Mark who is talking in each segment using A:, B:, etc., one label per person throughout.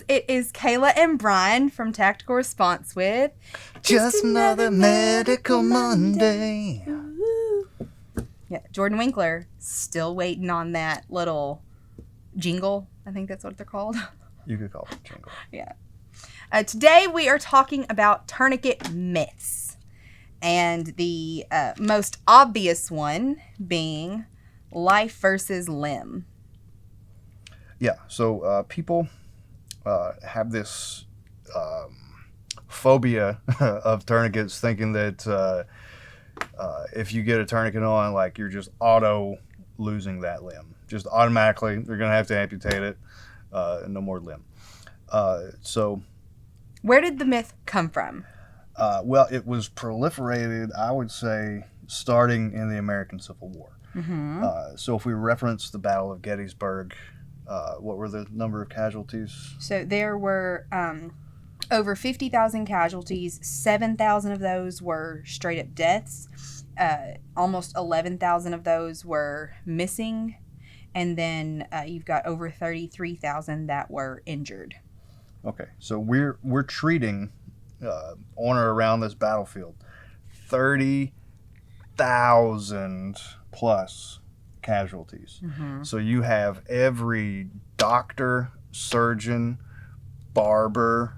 A: It is Kayla and Brian from Tactical Response with
B: Just Another Medical Monday.
A: Yeah, Jordan Winkler still waiting on that little jingle. I think that's what they're called.
B: You could call it jingle.
A: Yeah. Today we are talking about tourniquet myths, and the most obvious one being life versus limb.
B: Yeah, so people have this phobia of tourniquets, thinking that if you get a tourniquet on, like, you're just losing that limb. Just automatically, they're going to have to amputate it. No more limb. So
A: where did the myth come from?
B: Well, it was proliferated, I would say, starting in the American Civil War.
A: Mm-hmm.
B: So if we reference the Battle of Gettysburg, what were the number of casualties?
A: So there were over 50,000 casualties. 7,000 of those were straight up deaths. Almost 11,000 of those were missing. And then you've got over 33,000 that were injured.
B: Okay, so we're treating on or around this battlefield 30,000 plus casualties.
A: Mm-hmm.
B: So you have every doctor, surgeon, barber,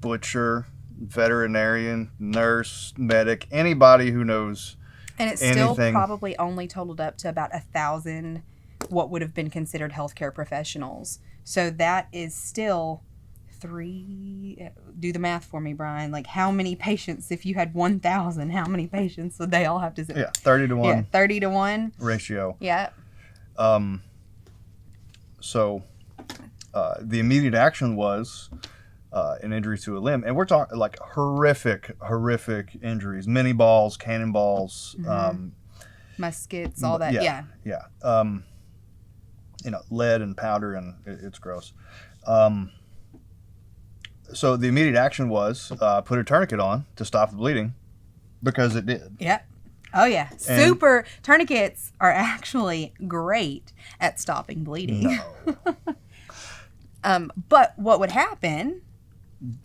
B: butcher, veterinarian, nurse, medic, anybody who knows
A: and it's
B: anything.
A: Still probably only totaled up to about 1,000 what would have been considered healthcare professionals. So that is still do the math for me, Brian. Like, how many patients, if you had 1,000, how many patients would they all have to...
B: Yeah, 30 to 1.
A: Yeah, 30 to 1.
B: Ratio.
A: Yeah.
B: So the immediate action was an injury to a limb. And we're talking like horrific injuries. Mini balls, cannonballs.
A: Mm-hmm. Muskets, all that. Yeah.
B: Lead and powder, and it's gross. So the immediate action was put a tourniquet on to stop the bleeding, because it did.
A: Yeah. Oh, yeah. Super. Tourniquets are actually great at stopping bleeding.
B: No.
A: But what would happen?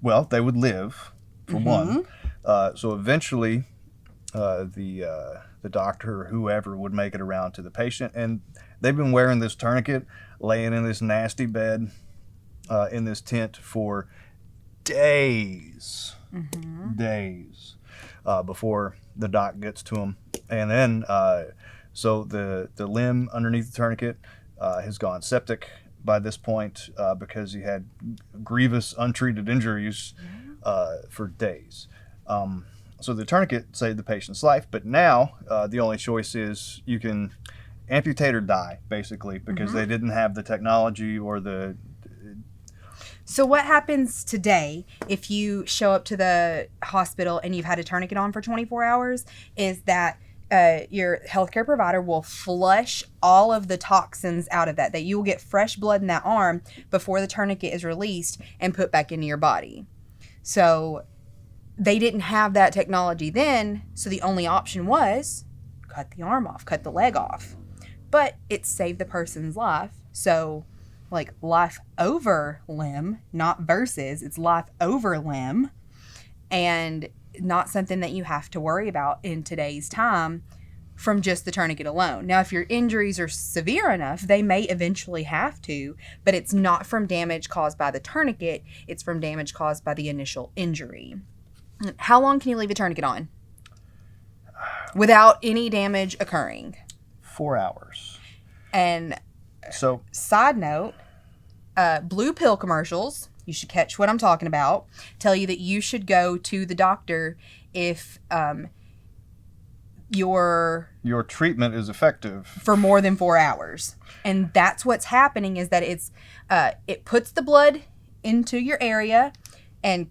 B: Well, they would live, for
A: Mm-hmm.
B: one. So eventually, the doctor or whoever would make it around to the patient, and they've been wearing this tourniquet, laying in this nasty bed in this tent for days, before the doc gets to them. And then, so the limb underneath the tourniquet has gone septic by this point, because he had grievous untreated injuries for days. So the tourniquet saved the patient's life, but now the only choice is you can amputate or die, basically, because they didn't have the technology or the...
A: So what happens today if you show up to the hospital and you've had a tourniquet on for 24 hours is that your healthcare provider will flush all of the toxins out of that you will get fresh blood in that arm before the tourniquet is released and put back into your body. So they didn't have that technology then, so the only option was cut the arm off, cut the leg off. But it saved the person's life, so... like life over limb, not versus, it's life over limb, and not something that you have to worry about in today's time from just the tourniquet alone. Now, if your injuries are severe enough, they may eventually have to, but it's not from damage caused by the tourniquet, it's from damage caused by the initial injury. How long can you leave a tourniquet on without any damage occurring?
B: 4 hours.
A: And
B: so,
A: side note, blue pill commercials, you should catch what I'm talking about, tell you that you should go to the doctor if your
B: treatment is effective
A: for more than 4 hours. And that's what's happening, is that it puts the blood into your area and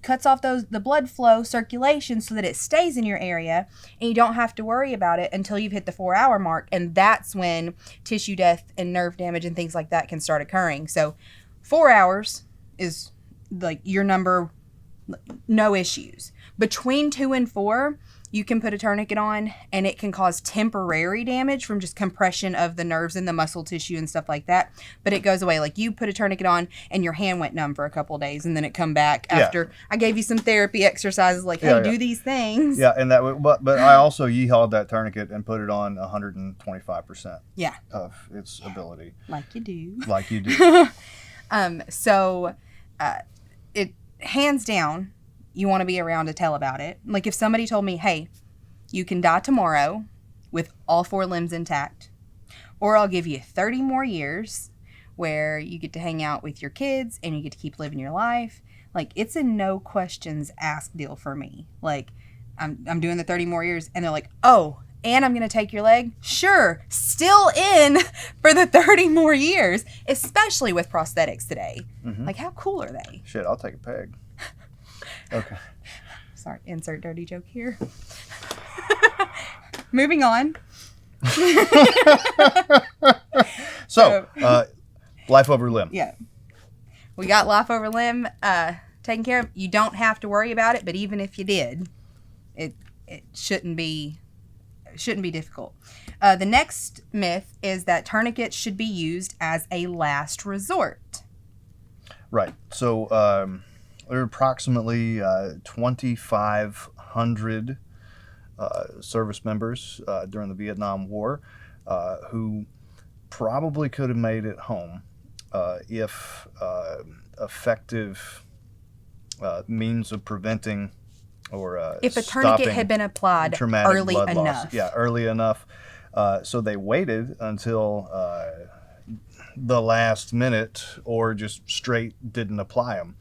A: cuts off the blood flow circulation so that it stays in your area, and you don't have to worry about it until you've hit the 4 hour mark. And that's when tissue death and nerve damage and things like that can start occurring. So 4 hours is like your number, no issues. Between 2 and 4, you can put a tourniquet on, and it can cause temporary damage from just compression of the nerves and the muscle tissue and stuff like that. But it goes away. Like, you put a tourniquet on, and your hand went numb for a couple of days, and then it come back after I gave you some therapy exercises, like, hey, do these things.
B: Yeah, and but I also yeehawed that tourniquet and put it on 125% of its ability.
A: Like you do.
B: Like you do.
A: So, it hands down, you want to be around to tell about it. Like, if somebody told me, hey, you can die tomorrow with all 4 limbs intact, or I'll give you 30 more years where you get to hang out with your kids and you get to keep living your life. Like, it's a no questions asked deal for me. Like, I'm doing the 30 more years, and they're like, oh, and I'm going to take your leg? Sure, still in for the 30 more years, especially with prosthetics today. Mm-hmm. Like, how cool are they?
B: Shit, I'll take a peg. Okay.
A: Sorry, insert dirty joke here. Moving on.
B: So, life over limb.
A: Yeah. We got life over limb taken care of. You don't have to worry about it, but even if you did, it shouldn't be difficult. The next myth is that tourniquets should be used as a last resort.
B: Right. So, there are approximately 2,500 service members during the Vietnam War who probably could have made it home if effective means of preventing or
A: if a tourniquet had been applied early enough.
B: Yeah, early enough. So they waited until the last minute or just straight didn't apply them.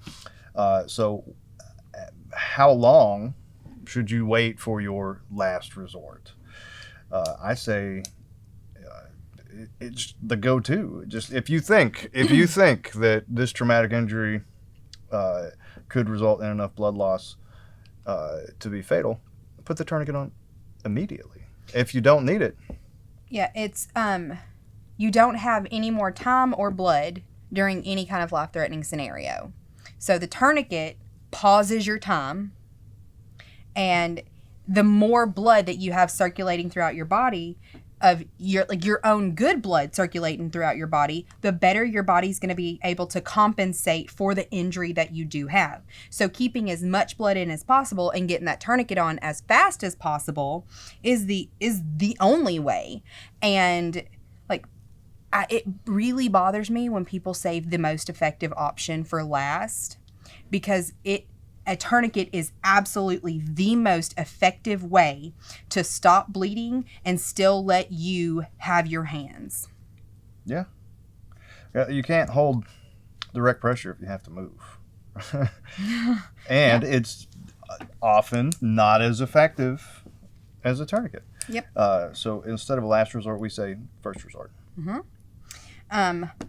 B: So how long should you wait for your last resort? I say it's the go-to. Just if you think that this traumatic injury could result in enough blood loss to be fatal, put the tourniquet on immediately. If you don't need it.
A: Yeah, it's you don't have any more time or blood during any kind of life-threatening scenario. So the tourniquet pauses your time, and the more blood that you have circulating throughout your body, of your own good blood circulating throughout your body, the better your body's going to be able to compensate for the injury that you do have. So keeping as much blood in as possible and getting that tourniquet on as fast as possible is the only way. And it really bothers me when people save the most effective option for last, because a tourniquet is absolutely the most effective way to stop bleeding and still let you have your hands.
B: Yeah. You can't hold direct pressure if you have to move. And it's often not as effective as a tourniquet.
A: Yep.
B: So instead of a last resort, we say first resort.
A: Mm-hmm.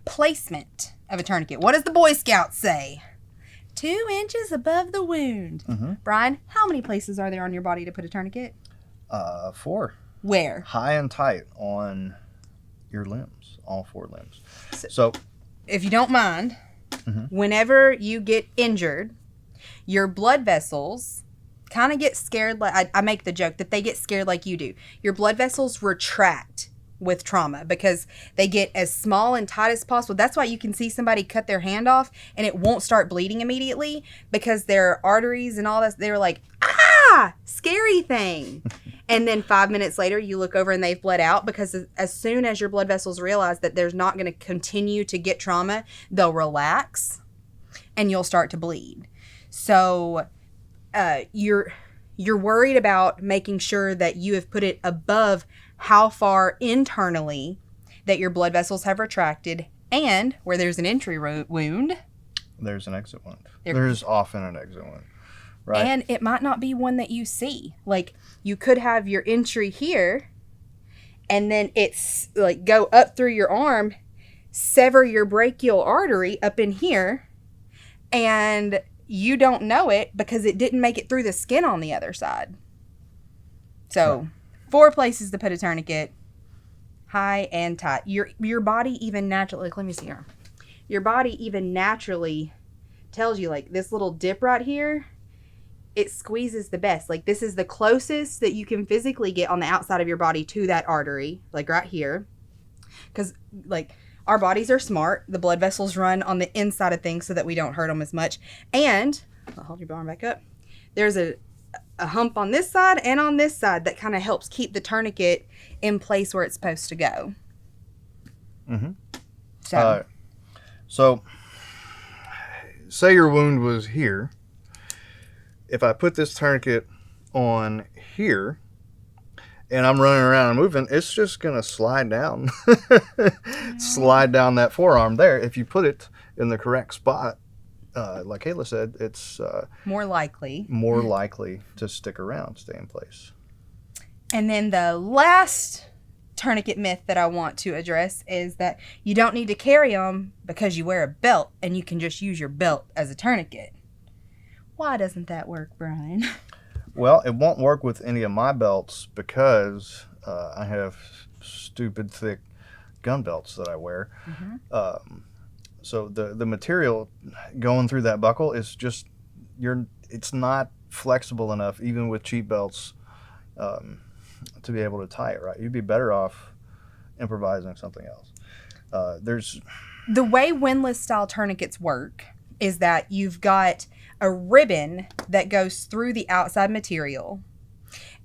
A: Placement of a tourniquet. What does the Boy Scouts say? 2 inches above the wound. Mm-hmm. Brian, how many places are there on your body to put a tourniquet?
B: 4.
A: Where?
B: High and tight on your limbs, all 4 limbs. So
A: if you don't mind, whenever you get injured, your blood vessels kind of get scared. Like I make the joke that they get scared like you do. Your blood vessels retract with trauma because they get as small and tight as possible. That's why you can see somebody cut their hand off and it won't start bleeding immediately, because their arteries and all that, they were like, scary thing. And then 5 minutes later, you look over and they've bled out, because as soon as your blood vessels realize that there's not going to continue to get trauma, they'll relax and you'll start to bleed. So you're worried about making sure that you have put it above how far internally that your blood vessels have retracted, and where there's an entry wound,
B: there's an exit wound. There's often an exit wound, right?
A: And it might not be one that you see. Like, you could have your entry here, and then it's like go up through your arm, sever your brachial artery up in here, and you don't know it because it didn't make it through the skin on the other side. So 4 places to put a tourniquet, high and tight. Your body even naturally, like, let me see here. Your body even naturally tells you, like, this little dip right here it squeezes the best. Like, this is the closest that you can physically get on the outside of your body to that artery, like right here. Because, like, our bodies are smart. The blood vessels run on the inside of things so that we don't hurt them as much. And, I'll hold your arm back up. There's a hump on this side and on this side that kind of helps keep the tourniquet in place where it's supposed to go.
B: Mm-hmm.
A: So,
B: say your wound was here. If I put this tourniquet on here and I'm running around and moving, it's just going to slide down. Slide down that forearm there. If you put it in the correct spot, like Kayla said, it's
A: more likely
B: to stick around, stay in place.
A: And then the last tourniquet myth that I want to address is that you don't need to carry them because you wear a belt and you can just use your belt as a tourniquet. Why doesn't that work, Brian?
B: Well, it won't work with any of my belts because I have stupid thick gun belts that I wear. Mm-hmm. So the material going through that buckle is just it's not flexible enough, even with cheap belts, to be able to tie it right. You'd be better off improvising something else. There's
A: the way windlass style tourniquets work is that you've got a ribbon that goes through the outside material,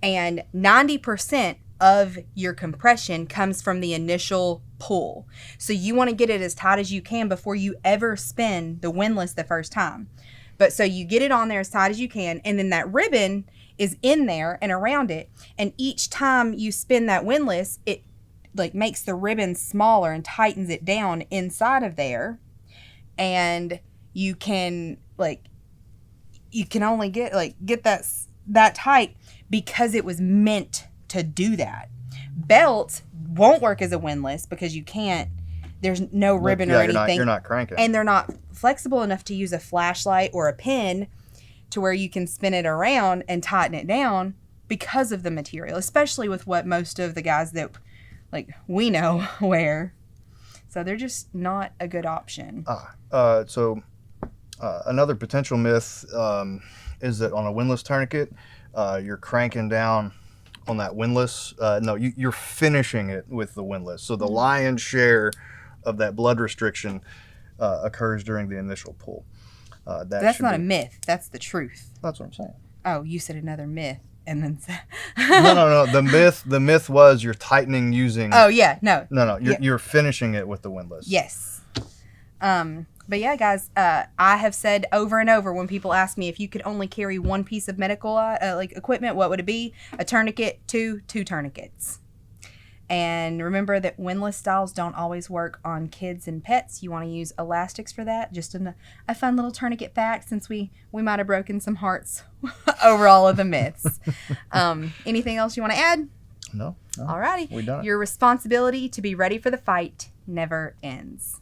A: and 90% of your compression comes from the initial pull. So you want to get it as tight as you can before you ever spin the windlass the first time. But so you get it on there as tight as you can, and then that ribbon is in there and around it, and each time you spin that windlass, it like makes the ribbon smaller and tightens it down inside of there, and you can only get that tight because it was meant to do that. Belts won't work as a windlass because you can't. There's no ribbon or anything.
B: You're not cranking,
A: and they're not flexible enough to use a flashlight or a pin to where you can spin it around and tighten it down because of the material, especially with what most of the guys that we know wear. So they're just not a good option.
B: Another potential myth is that on a windlass tourniquet, you're cranking down on that windlass. No, you're finishing it with the windlass. So the lion's share of that blood restriction occurs during the initial pull.
A: That's not a myth. That's the truth.
B: That's what I'm saying.
A: Oh, you said another myth, and then
B: no. The myth was you're tightening using.
A: Oh yeah, no.
B: You're finishing it with the windlass.
A: Yes. But yeah, guys, I have said over and over when people ask me if you could only carry one piece of medical equipment, what would it be? A tourniquet, two tourniquets. And remember that windlass styles don't always work on kids and pets. You want to use elastics for that. Just a fun little tourniquet fact, since we might have broken some hearts over all of the myths. Anything else you want to add?
B: No.
A: Alrighty.
B: We done it.
A: Your responsibility to be ready for the fight never ends.